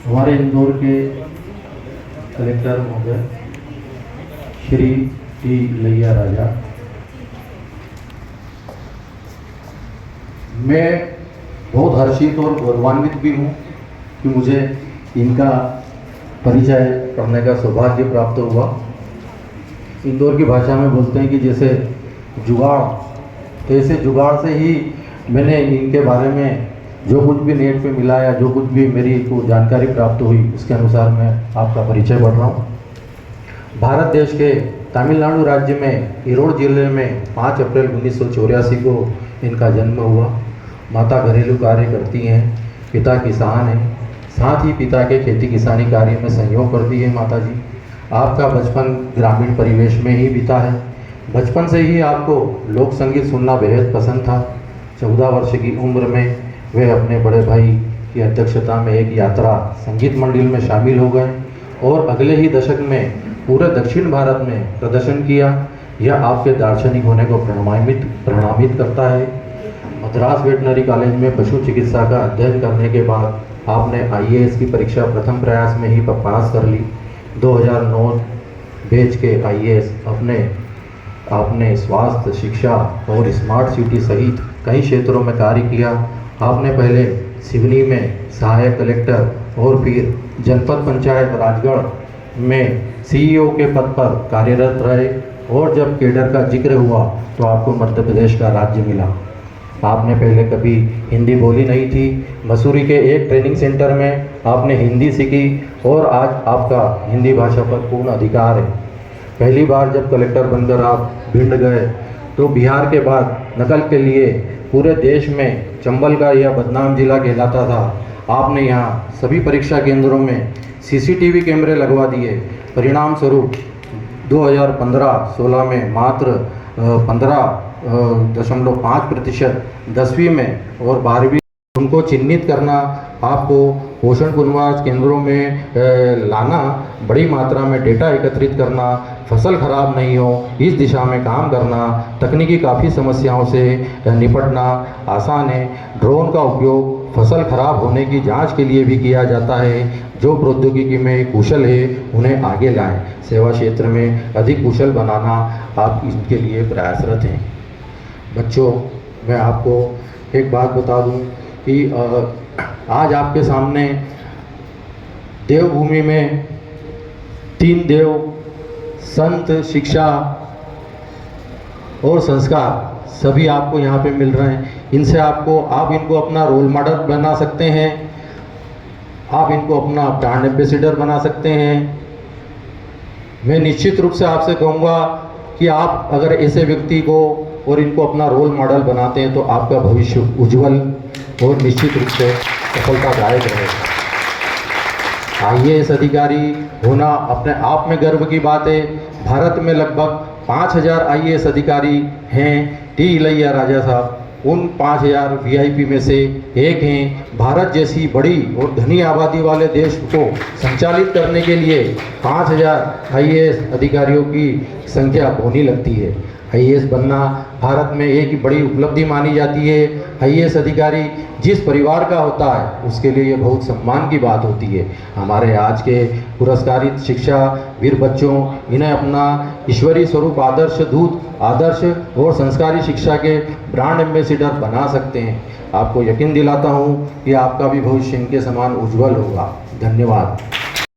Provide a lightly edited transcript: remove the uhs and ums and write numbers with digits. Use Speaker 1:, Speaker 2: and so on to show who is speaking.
Speaker 1: हमारे इंदौर के कलेक्टर महोदय श्री टी लैया राजा, मैं बहुत हर्षित और गौरवान्वित भी हूँ कि मुझे इनका परिचय करने का सौभाग्य प्राप्त हुआ। इंदौर की भाषा में बोलते हैं कि जैसे जुगाड़, तो ऐसे जुगाड़ से ही मैंने इनके बारे में जो कुछ भी नेट पे मिला या जो कुछ भी मेरी को जानकारी प्राप्त हुई उसके अनुसार मैं आपका परिचय पढ़ रहा हूँ। भारत देश के तमिलनाडु राज्य में ईरोड जिले में 5 अप्रैल 1984 को इनका जन्म हुआ। माता घरेलू कार्य करती हैं, पिता किसान हैं, साथ ही पिता के खेती किसानी कार्य में सहयोग करती है माता जी। आपका बचपन ग्रामीण परिवेश में ही बीता है। बचपन से ही आपको लोक संगीत सुनना बेहद पसंद था। 14 वर्ष की उम्र में वे अपने बड़े भाई की अध्यक्षता में एक यात्रा संगीत मंडल में शामिल हो गए और अगले ही दशक में पूरे दक्षिण भारत में प्रदर्शन किया। यह आपके दार्शनिक होने को प्रमाणित करता है। मद्रास वेटनरी कॉलेज में पशु चिकित्सा का अध्ययन करने के बाद आपने IAS की परीक्षा प्रथम प्रयास में ही पास कर ली। 2009 बैच के IAS आपने स्वास्थ्य, शिक्षा और स्मार्ट सिटी सहित कई क्षेत्रों में कार्य किया। आपने पहले सिवनी में सहायक कलेक्टर और फिर जनपद पंचायत राजगढ़ में CEO के पद पर कार्यरत रहे और जब केडर का जिक्र हुआ तो आपको मध्य प्रदेश का राज्य मिला। आपने पहले कभी हिंदी बोली नहीं थी। मसूरी के एक ट्रेनिंग सेंटर में आपने हिंदी सीखी और आज आपका हिंदी भाषा पर पूर्ण अधिकार है। पहली बार जब कलेक्टर बनकर आप भिंड गए तो बिहार के बाद नकल के लिए पूरे देश में चंबल का यह बदनाम जिला कहलाता था। आपने यहाँ सभी परीक्षा केंद्रों में CCTV कैमरे लगवा दिए। परिणाम स्वरूप 2015-16 में मात्र 15.5% 10वीं में और 12वीं उनको चिन्हित करना, आपको पोषण पुनर्वास केंद्रों में लाना, बड़ी मात्रा में डेटा एकत्रित करना, फसल खराब नहीं हो इस दिशा में काम करना, तकनीकी काफ़ी समस्याओं से निपटना आसान है। ड्रोन का उपयोग फसल खराब होने की जांच के लिए भी किया जाता है। जो प्रौद्योगिकी में कुशल है उन्हें आगे लाएं। सेवा क्षेत्र में अधिक कुशल बनाना आप इसके लिए प्रयासरत हैं। बच्चों, मैं आपको एक बात बता दूं कि आज आपके सामने देवभूमि में 3 देव, संत, शिक्षा और संस्कार सभी आपको यहाँ पे मिल रहे हैं। इनसे आप इनको अपना रोल मॉडल बना सकते हैं, आप इनको अपना ब्रांड एम्बेसडर बना सकते हैं। मैं निश्चित रूप से आपसे कहूँगा कि आप अगर ऐसे व्यक्ति को और इनको अपना रोल मॉडल बनाते हैं तो आपका भविष्य उज्जवल और निश्चित रूप से सफलतादायक रहेगा। IAS अधिकारी होना अपने आप में गर्व की बात है। भारत में लगभग 5000 IAS अधिकारी हैं। टी लैया राजा साहब उन 5000 VIP में से एक हैं। भारत जैसी बड़ी और घनी आबादी वाले देश को संचालित करने के लिए 5000 IAS अधिकारियों की संख्या होनी लगती है। IAS बनना भारत में एक बड़ी उपलब्धि मानी जाती है। IAS अधिकारी जिस परिवार का होता है उसके लिए ये बहुत सम्मान की बात होती है। हमारे आज के पुरस्कारित शिक्षा वीर बच्चों, इन्हें अपना ईश्वरीय स्वरूप आदर्श दूत, आदर्श और संस्कारी शिक्षा के ब्रांड एम्बेसडर बना सकते हैं। आपको यकीन दिलाता हूँ कि आपका भी भविष्य इनके समान उज्जवल होगा। धन्यवाद।